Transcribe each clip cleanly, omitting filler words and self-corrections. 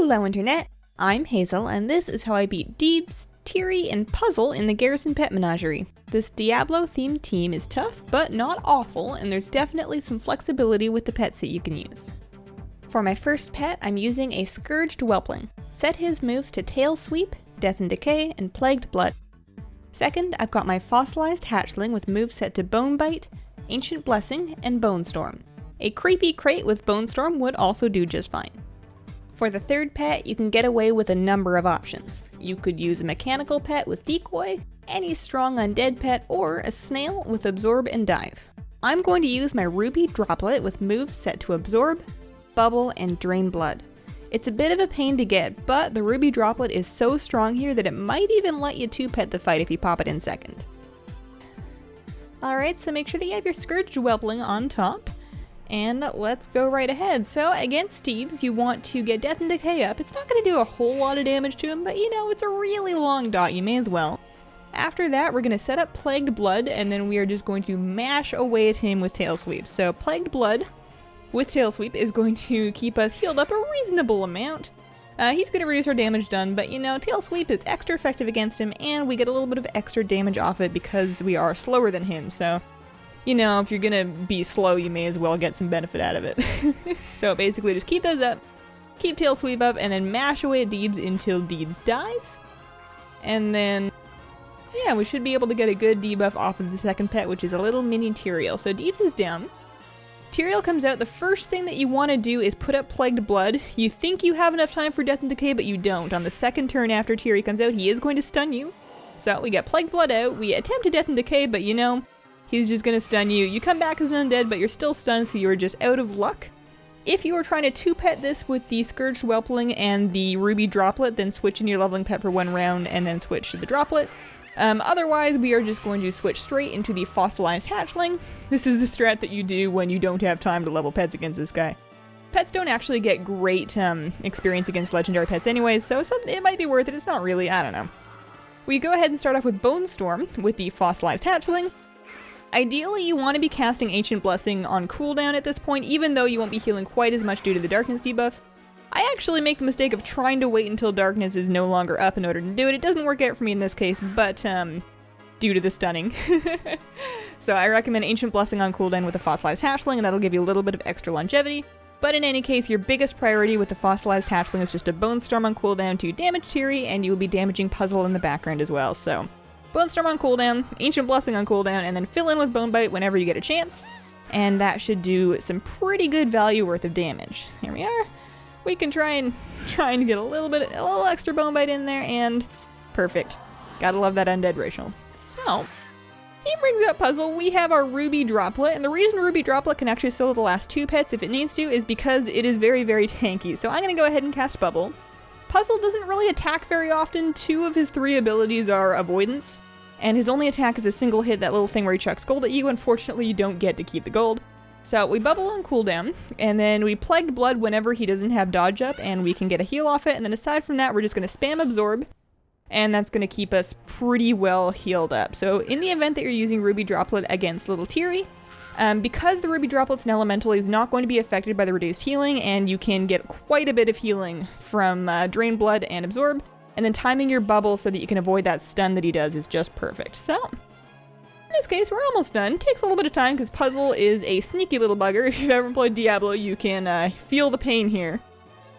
Hello Internet, I'm Hazel and this is how I beat Deebs, Tyri and Puzzle in the Garrison Pet Menagerie. This Diablo-themed team is tough, but not awful, and there's definitely some flexibility with the pets that you can use. For my first pet, I'm using a Scourged Whelpling. Set his moves to Tail Sweep, Death and Decay, and Plagued Blood. Second, I've got my Fossilized Hatchling with moves set to Bone Bite, Ancient Blessing, and Bonestorm. A creepy crate with Bonestorm would also do just fine. For the third pet, you can get away with a number of options. You could use a mechanical pet with Decoy, any strong undead pet, or a snail with Absorb and Dive. I'm going to use my Ruby Droplet with moves set to Absorb, Bubble, and Drain Blood. It's a bit of a pain to get, but the Ruby Droplet is so strong here that it might even let you two-pet the fight if you pop it in second. Alright, so make sure that you have your Scourged Whelpling on top. And let's go right ahead. So against Deebs, you want to get Death and Decay up. It's not going to do a whole lot of damage to him, but you know, it's a really long dot, you may as well. After that, we're going to set up Plagued Blood, and then we are just going to mash away at him with Tail Sweep. So Plagued Blood with Tail Sweep is going to keep us healed up a reasonable amount. He's going to reduce our damage done, but you know, Tail Sweep is extra effective against him, and we get a little bit of extra damage off it because we are slower than him, so you know, if you're gonna be slow, you may as well get some benefit out of it. So basically just keep those up, keep Tail Sweep up, and then mash away at Deebs until Deebs dies. And then, yeah, we should be able to get a good debuff off of the second pet, which is a little mini Tyrael. So Deebs is down. Tyrael comes out. The first thing that you want to do is put up Plagued Blood. You think you have enough time for Death and Decay, but you don't. On the second turn after Tyri comes out, he is going to stun you. So we get Plagued Blood out, we attempt to Death and Decay, but you know, he's just gonna stun you. You come back as an undead, but you're still stunned, so you're just out of luck. If you were trying to two-pet this with the Scourged Whelpling and the Ruby Droplet, then switch in your leveling pet for one round and then switch to the Droplet. Otherwise, we are just going to switch straight into the Fossilized Hatchling. This is the strat that you do when you don't have time to level pets against this guy. Pets don't actually get great experience against legendary pets anyways, so it might be worth it. It's not really, I don't know. We go ahead and start off with Bonestorm with the Fossilized Hatchling. Ideally, you want to be casting Ancient Blessing on cooldown at this point, even though you won't be healing quite as much due to the Darkness debuff. I actually make the mistake of trying to wait until Darkness is no longer up in order to do it. It doesn't work out for me in this case, but due to the stunning. So I recommend Ancient Blessing on cooldown with the Fossilized Hatchling, and that'll give you a little bit of extra longevity. But in any case, your biggest priority with the Fossilized Hatchling is just a Bonestorm on cooldown to damage Tyri, and you'll be damaging Puzzle in the background as well, so Bonestorm on cooldown, Ancient Blessing on cooldown, and then fill in with Bone Bite whenever you get a chance. And that should do some pretty good value worth of damage. Here we are. We can try and get a little extra Bone Bite in there, and perfect. Gotta love that undead racial. So, he brings up Puzzle. We have our Ruby Droplet, and the reason Ruby Droplet can actually solo the last two pets if it needs to is because it is very, very tanky. So I'm gonna go ahead and cast Bubble. Puzzle doesn't really attack very often. Two of his three abilities are avoidance, and his only attack is a single hit, that little thing where he chucks gold at you. Unfortunately, you don't get to keep the gold. So we Bubble on cooldown, and then we Plagued Blood whenever he doesn't have dodge up, and we can get a heal off it, and then aside from that, we're just going to spam Absorb, and that's going to keep us pretty well healed up. So in the event that you're using Ruby Droplet against little Tyri, because the Ruby Droplet's an elemental, is not going to be affected by the reduced healing, and you can get quite a bit of healing from Drain Blood and Absorb, and then timing your Bubble so that you can avoid that stun that he does is just perfect. So, in this case, we're almost done. Takes a little bit of time because Puzzle is a sneaky little bugger. If you've ever played Diablo, you can feel the pain here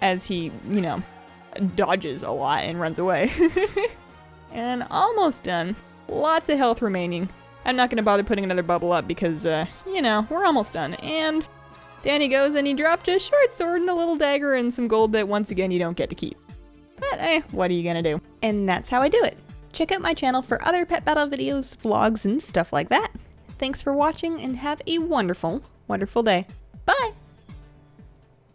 as he, you know, dodges a lot and runs away. And almost done. Lots of health remaining. I'm not going to bother putting another Bubble up because, you know, we're almost done. And down he goes, and he dropped a short sword and a little dagger and some gold that, once again, you don't get to keep. But, what are you going to do? And that's how I do it. Check out my channel for other pet battle videos, vlogs, and stuff like that. Thanks for watching, and have a wonderful, wonderful day. Bye!